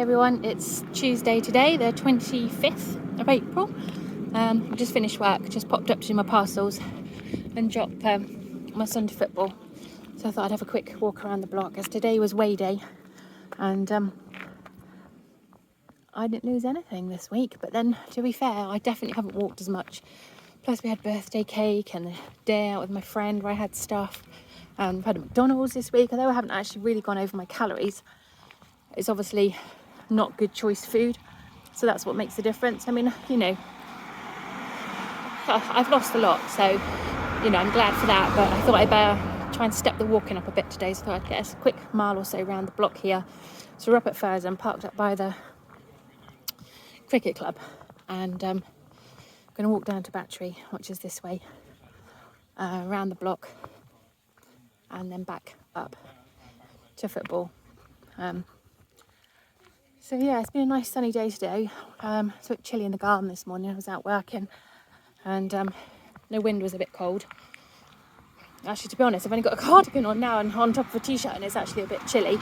everyone, it's Tuesday today, the 25th of April. I just finished work, just popped up to do my parcels and drop my son to football. So I thought I'd have a quick walk around the block as today was weigh day and I didn't lose anything this week. But then, to be fair, I definitely haven't walked as much. Plus we had birthday cake and the day out with my friend where I had stuff. I've had a McDonald's this week, although I haven't actually really gone over my calories. It's obviously not good choice food, so that's what makes the difference. I mean, you know, I've lost a lot, so, you know, I'm glad for that, but I thought I'd better try and step the walking up a bit today, so I thought I'd get a quick mile or so around the block here. So we're up at Furzeham, parked up by the cricket club, and I'm going to walk down to Battery, which is this way, around the block, and then back up to football. So yeah, it's been a nice sunny day today. It's a bit chilly in the garden this morning. I was out working and the wind was a bit cold. Actually, to be honest, I've only got a cardigan on now and on top of a t-shirt, and it's actually a bit chilly.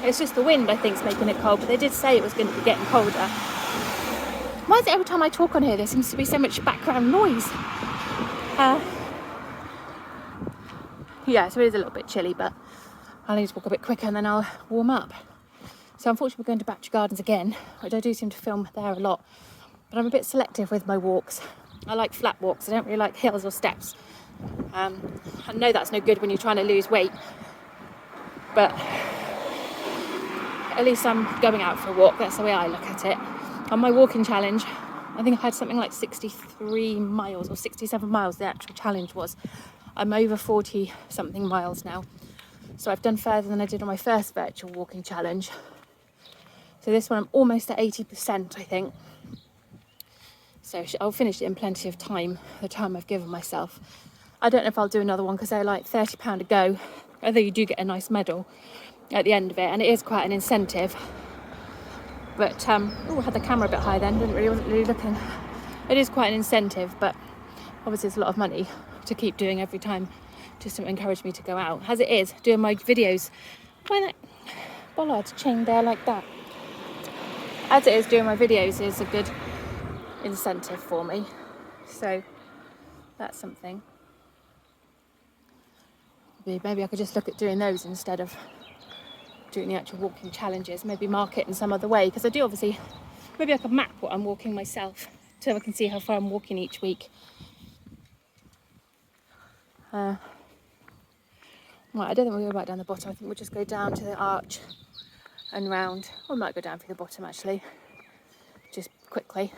It's just the wind, I think, is making it cold, but they did say it was going to be getting colder. Why is it every time I talk on here there seems to be so much background noise? Yeah, so it is a little bit chilly, but I'll need to walk a bit quicker and then I'll warm up. So unfortunately we're going to Battery Gardens again, which I do seem to film there a lot, but I'm a bit selective with my walks. I like flat walks, I don't really like hills or steps. I know that's no good when you're trying to lose weight, but at least I'm going out for a walk. That's the way I look at it. On my walking challenge, I think I had something like 63 miles or 67 miles the actual challenge was. I'm over 40 something miles now, so I've done further than I did on my first virtual walking challenge. So this one I'm almost at 80%, I think. So I'll finish it in plenty of time, the time I've given myself. I don't know if I'll do another one because they're like £30 a go, although you do get a nice medal at the end of it, and it is quite an incentive. But, I had the camera a bit high then, wasn't really looking. It is quite an incentive, but obviously it's a lot of money to keep doing every time just to encourage me to go out. As it is, doing my videos, why that bollard chained there like that? As it is, doing my videos is a good incentive for me, so that's something. Maybe I could just look at doing those instead of doing the actual walking challenges. Maybe mark it in some other way, because I do obviously, maybe I could map what I'm walking myself so I can see how far I'm walking each week. Right, I don't think we'll go back down the bottom. I think we'll just go down to the arch and round. Or we might go down through the bottom actually, just quickly.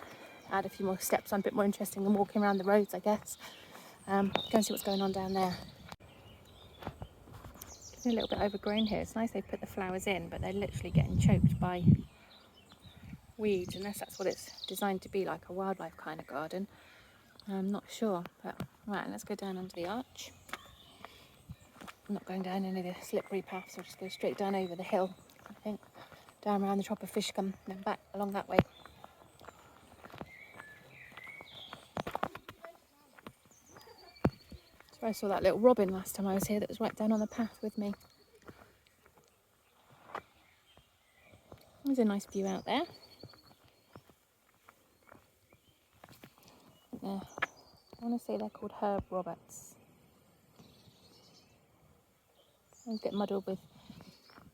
Add a few more steps on, a bit more interesting than walking around the roads, I guess. Go and see what's going on down there. It's a little bit overgrown here. It's nice they put the flowers in, but they're literally getting choked by weeds, unless that's what it's designed to be, like a wildlife kind of garden. I'm not sure, but right, let's go down under the arch. I'm not going down any of the slippery paths, I'll just go straight down over the hill, I think. Down around the top of Fishcombe, and then back along that way. So I saw that little robin last time I was here that was right down on the path with me. There's a nice view out there. I want to say they're called herb roberts. I get muddled with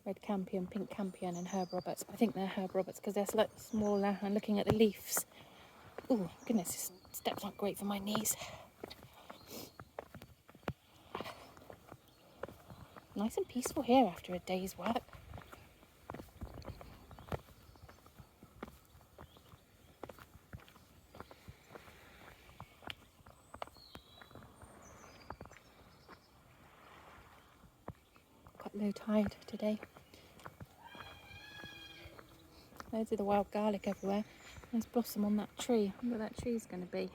red campion, pink campion and herb roberts. I think they're herb roberts because they're slightly smaller. I'm looking at the leaves. Oh goodness, this step's not great for my knees. Nice and peaceful here after a day's work. Quite low tide today. Loads of the wild garlic everywhere. There's blossom on that tree. I wonder what that tree's going to be.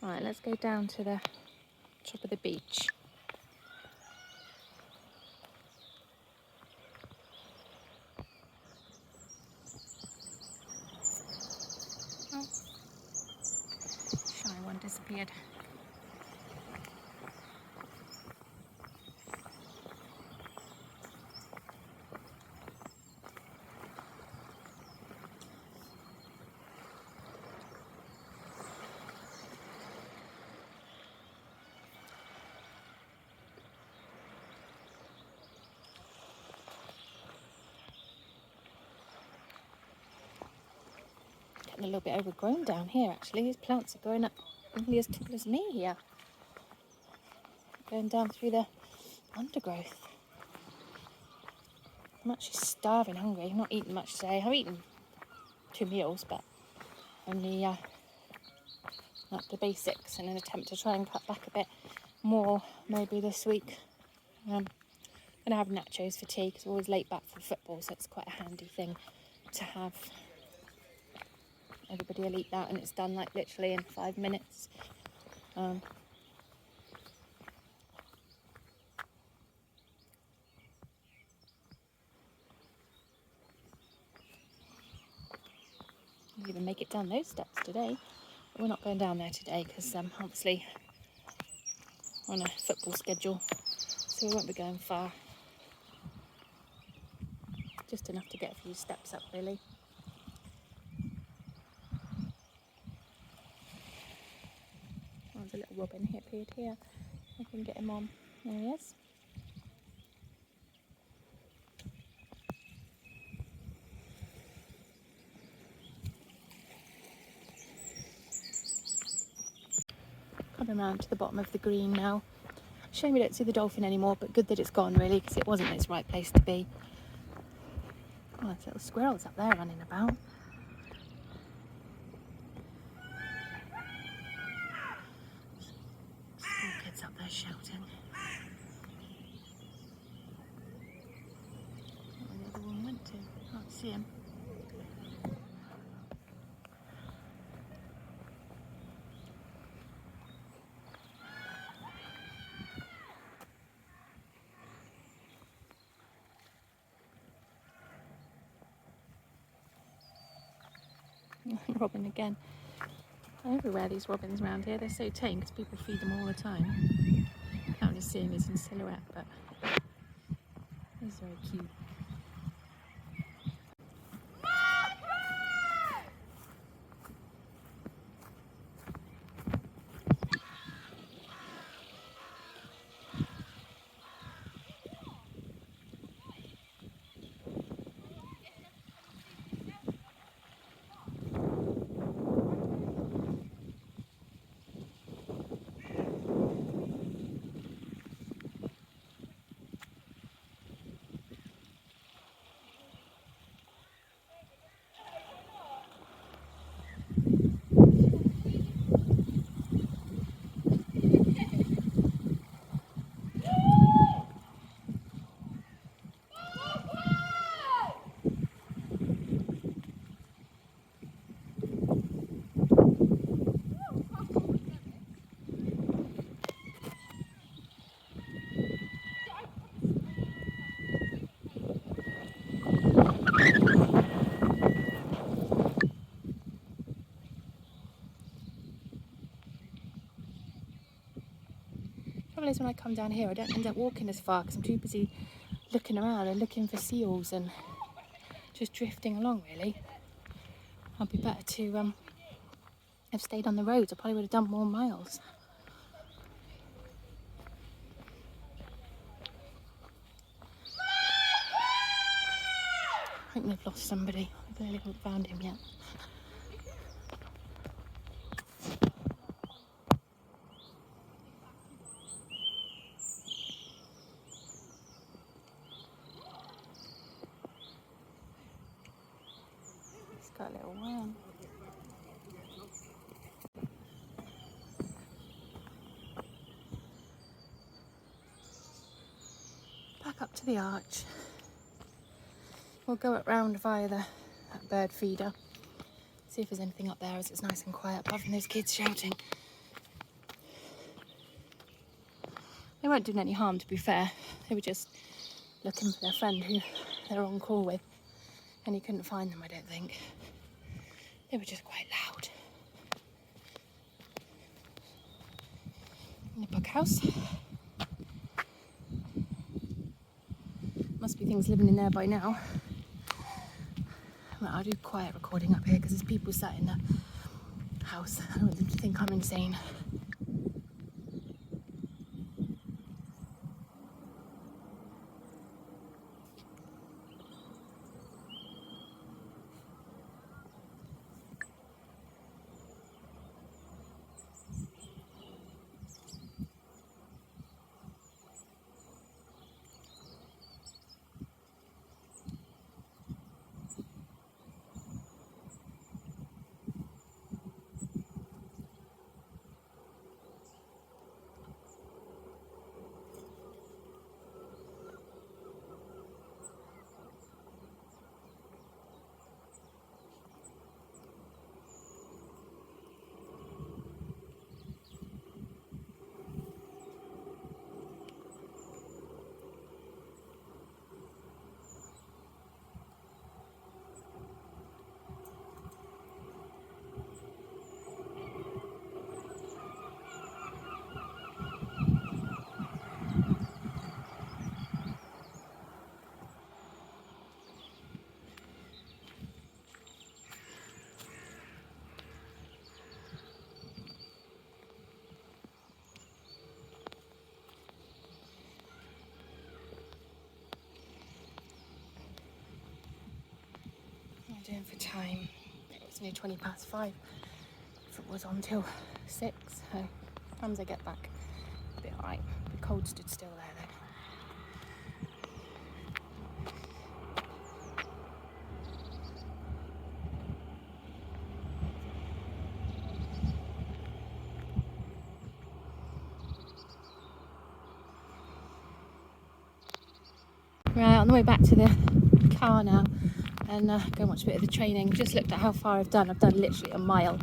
Right, let's go down to the top of the beach. Oh, shy one disappeared. getting a little bit overgrown down here actually. These plants are growing up nearly as tall as me here. Going down through the undergrowth. I'm actually starving hungry. I'm not eating much today. I've eaten 2 meals, but only like the basics, in an attempt to try and cut back a bit more maybe this week. I'm going to have nachos for tea because we're always late back for football, so it's quite a handy thing to have. Everybody will eat that and it's done like literally in 5 minutes. Didn't even make it down those steps today. But we're not going down there today because obviously we're on a football schedule, so we won't be going far. Just enough to get a few steps up really. Oh, there's a little robin here, appeared here. I can get him on. There he is. Coming around to the bottom of the green now. Shame we don't see the dolphin anymore, but good that it's gone really, because it wasn't its right place to be. Oh, there's little squirrels up there running about. School kids up there shouting. Where the other one went to? Can't see him. Robin again. Everywhere these robins around here, they're so tame because people feed them all the time. I'm just seeing this in silhouette, but he's very cute. The trouble is when I come down here, I don't end up walking as far because I'm too busy looking around and looking for seals and just drifting along really. I'd be better to have stayed on the roads. I probably would have done more miles. I think they've lost somebody. I clearly haven't found him yet. He's got a little worm. Back up to the arch. We'll go up round via that bird feeder. See if there's anything up there as it's nice and quiet, apart from those kids shouting. They weren't doing any harm, to be fair. They were just looking for their friend who they're on call with, and he couldn't find them, I don't think. They were just quite loud. In the bug house. Must be things living in there by now. Well, I'll do quiet recording up here because there's people sat in the house. I don't want them to think I'm insane. doing for time? It was near 5:20. If it was on till 6, so times I get back, it'll be alright. The cold stood still there though. Right, on the way back to the car now and go and watch a bit of the training. Just looked at how far I've done. I've done literally a mile.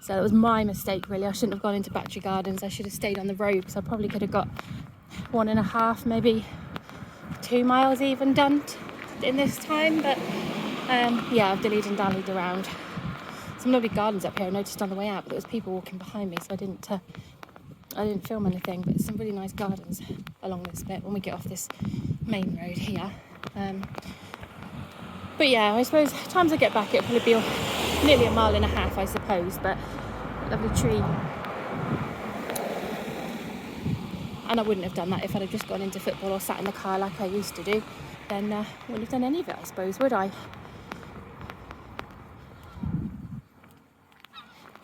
So it was my mistake really. I shouldn't have gone into Battery Gardens. I should have stayed on the road because I probably could have got 1.5, maybe 2 miles even done in this time. But yeah, I've dillied and dallied around. Some lovely gardens up here I noticed on the way out, but there was people walking behind me, so I didn't film anything. But some really nice gardens along this bit when we get off this main road here. But yeah, I suppose times I get back it'll probably be nearly 1.5 miles, I suppose. But lovely tree. And I wouldn't have done that if I'd have just gone into football or sat in the car like I used to do. Then I wouldn't have done any of it, I suppose, would I?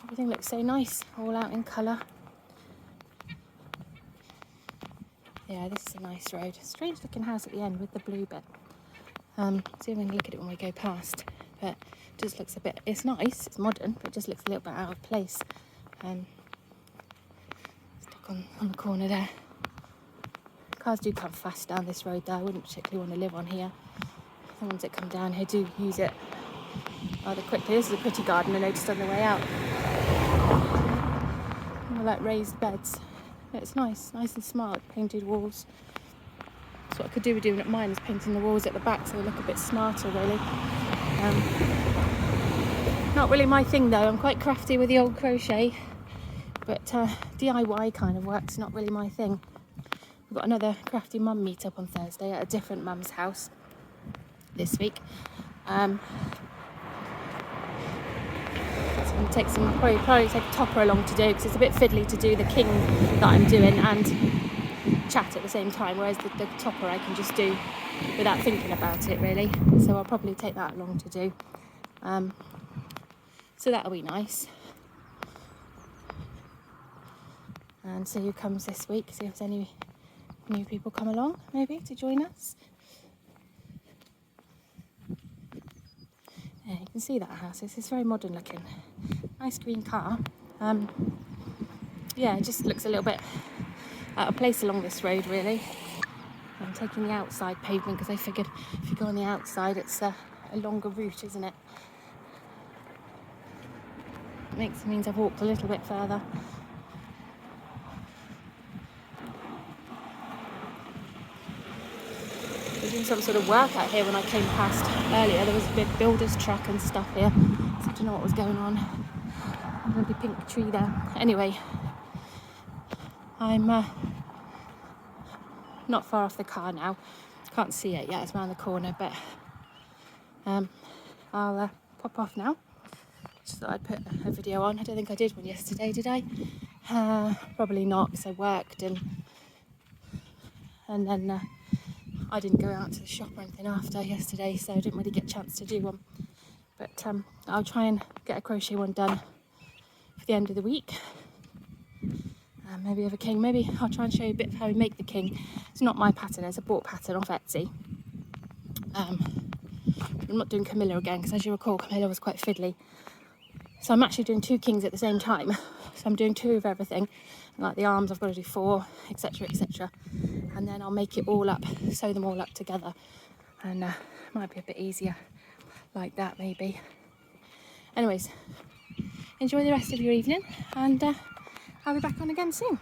Everything looks so nice, all out in colour. Yeah, this is a nice road. Strange looking house at the end with the blue bit. See if we can look at it when we go past. But it just looks a bit, it's nice, it's modern, but it just looks a little bit out of place. Stuck on the corner there. Cars do come fast down this road though. I wouldn't particularly want to live on here. The ones that come down here do use it rather quickly. This is a pretty garden I noticed on the way out. I like raised beds. It's nice and smart, painted walls. That's what I could do with doing at mine, is painting the walls at the back so they look a bit smarter really. Not really my thing though. I'm quite crafty with the old crochet, but DIY kind of work's not really my thing. We've got another crafty mum meet up on Thursday at a different mum's house this week. So I'm going to take probably take a topper along to do, because it's a bit fiddly to do the king that I'm doing and chat at the same time, whereas the topper I can just do without thinking about it really. So I'll probably take that along to do. So that'll be nice. And see who comes this week, see if there's any new people come along maybe to join us. Yeah, you can see that house. It's very modern looking. Nice green car. Yeah, it just looks a little bit out of place along this road really. I'm taking the outside pavement because I figured if you go on the outside it's a longer route, isn't it? Means I've walked a little bit further. They're doing some sort of work out here when I came past earlier. There was a big builder's truck and stuff here. So I don't know what was going on. A lovely pink tree there. Anyway, I'm not far off the car now. Can't see it yet, it's around the corner, but I'll pop off now. Just thought I'd put a video on. I don't think I did one yesterday, did I? Probably not, because I worked and then I didn't go out to the shop or anything after yesterday, so I didn't really get a chance to do one. But I'll try and get a crochet one done for the end of the week. Maybe of a king. Maybe I'll try and show you a bit of how we make the king. It's not my pattern, it's a bought pattern off Etsy. I'm not doing Camilla again, because as you recall, Camilla was quite fiddly. So I'm actually doing 2 kings at the same time. So I'm doing 2 of everything. Like the arms, I've got to do 4, etc, etc. And then I'll make it all up, sew them all up together. And it might be a bit easier like that, maybe. Anyways, enjoy the rest of your evening, and I'll be back on again soon.